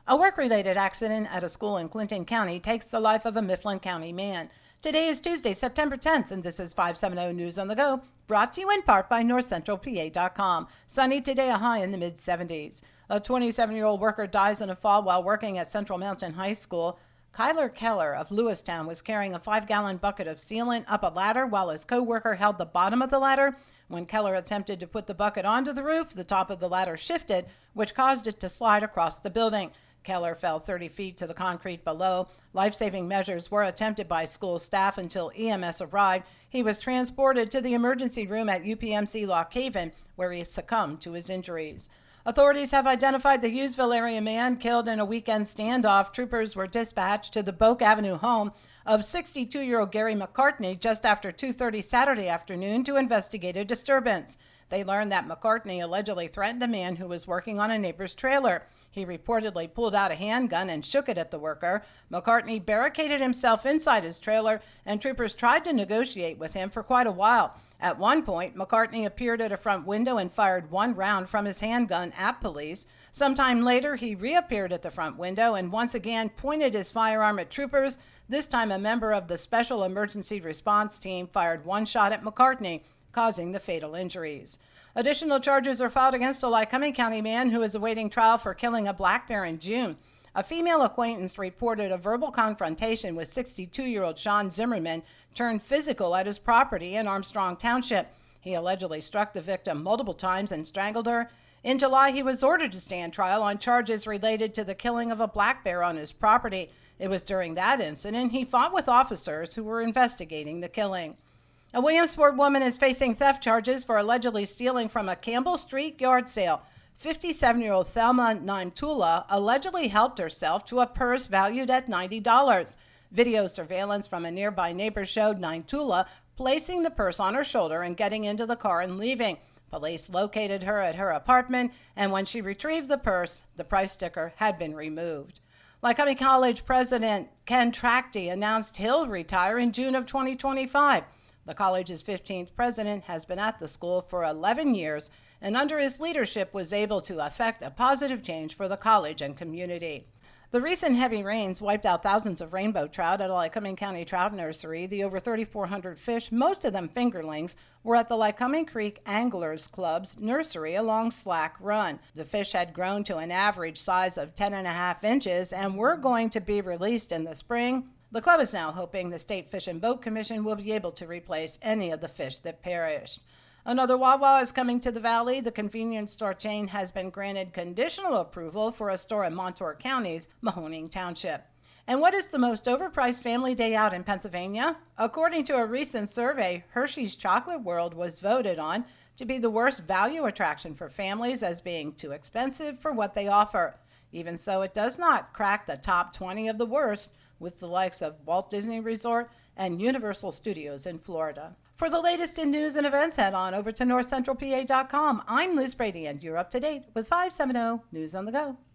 A work-related accident at a school in Clinton County takes the life of a Mifflin County man. Today is Tuesday, September 10th, and this is 570 News on the Go, brought to you in part by NorthCentralPA.com. Sunny today, a high in the mid-70s. A 27-year-old worker dies in a fall while working at Central Mountain High School. Kyler Keller of Lewistown was carrying a 5-gallon bucket of sealant up a ladder while his co-worker held the bottom of the ladder. When Keller attempted to put the bucket onto the roof, the top of the ladder shifted, which caused it to slide across the building. Keller fell 30 feet to the concrete below. Life-saving measures were attempted by school staff until EMS arrived. He was transported to the emergency room at UPMC Lock Haven, where he succumbed to his injuries. Authorities have identified the Hughesville area man killed in a weekend standoff. Troopers were dispatched to the Boak Avenue home of 62-year-old Gary McCartney just after 2:30 Saturday afternoon to investigate a disturbance. They learned that McCartney allegedly threatened a man who was working on a neighbor's trailer. He reportedly pulled out a handgun and shook it at the worker. McCartney barricaded himself inside his trailer, and troopers tried to negotiate with him for quite a while. At one point, McCartney appeared at a front window and fired one round from his handgun at police. Sometime later, he reappeared at the front window and once again pointed his firearm at troopers. This time, a member of the Special Emergency Response Team fired one shot at McCartney, causing the fatal injuries. Additional charges are filed against a Lycoming County man who is awaiting trial for killing a black bear in June. A female acquaintance reported a verbal confrontation with 62-year-old Sean Zimmerman turned physical at his property in Armstrong Township. He allegedly struck the victim multiple times and strangled her. In July, he was ordered to stand trial on charges related to the killing of a black bear on his property. It was during that incident he fought with officers who were investigating the killing. A Williamsport woman is facing theft charges for allegedly stealing from a Campbell Street yard sale. 57-year-old Thelma Naimtula allegedly helped herself to a purse valued at $90. Video surveillance from a nearby neighbor showed Naimtula placing the purse on her shoulder and getting into the car and leaving. Police located her at her apartment, and when she retrieved the purse, the price sticker had been removed. Lycoming College President Ken Trachty announced he'll retire in June of 2025. The college's 15th president has been at the school for 11 years and under his leadership was able to effect a positive change for the college and community. The recent heavy rains wiped out thousands of rainbow trout at a Lycoming County trout nursery. The over 3,400 fish, most of them fingerlings, were at the Lycoming Creek Anglers Club's nursery along Slack Run. The fish had grown to an average size of 10.5 inches and were going to be released in the spring. The club is now hoping the State Fish and Boat Commission will be able to replace any of the fish that perished. Another Wawa is coming to the valley. The convenience store chain has been granted conditional approval for a store in Montour County's Mahoning Township. And what is the most overpriced family day out in Pennsylvania? According to a recent survey, Hershey's Chocolate World was voted on to be the worst value attraction for families as being too expensive for what they offer. Even so, it does not crack the top 20 of the worst, with the likes of Walt Disney Resort and Universal Studios in Florida. For the latest in news and events, head on over to NorthCentralPA.com. I'm Liz Brady, and you're up to date with 570 News on the Go.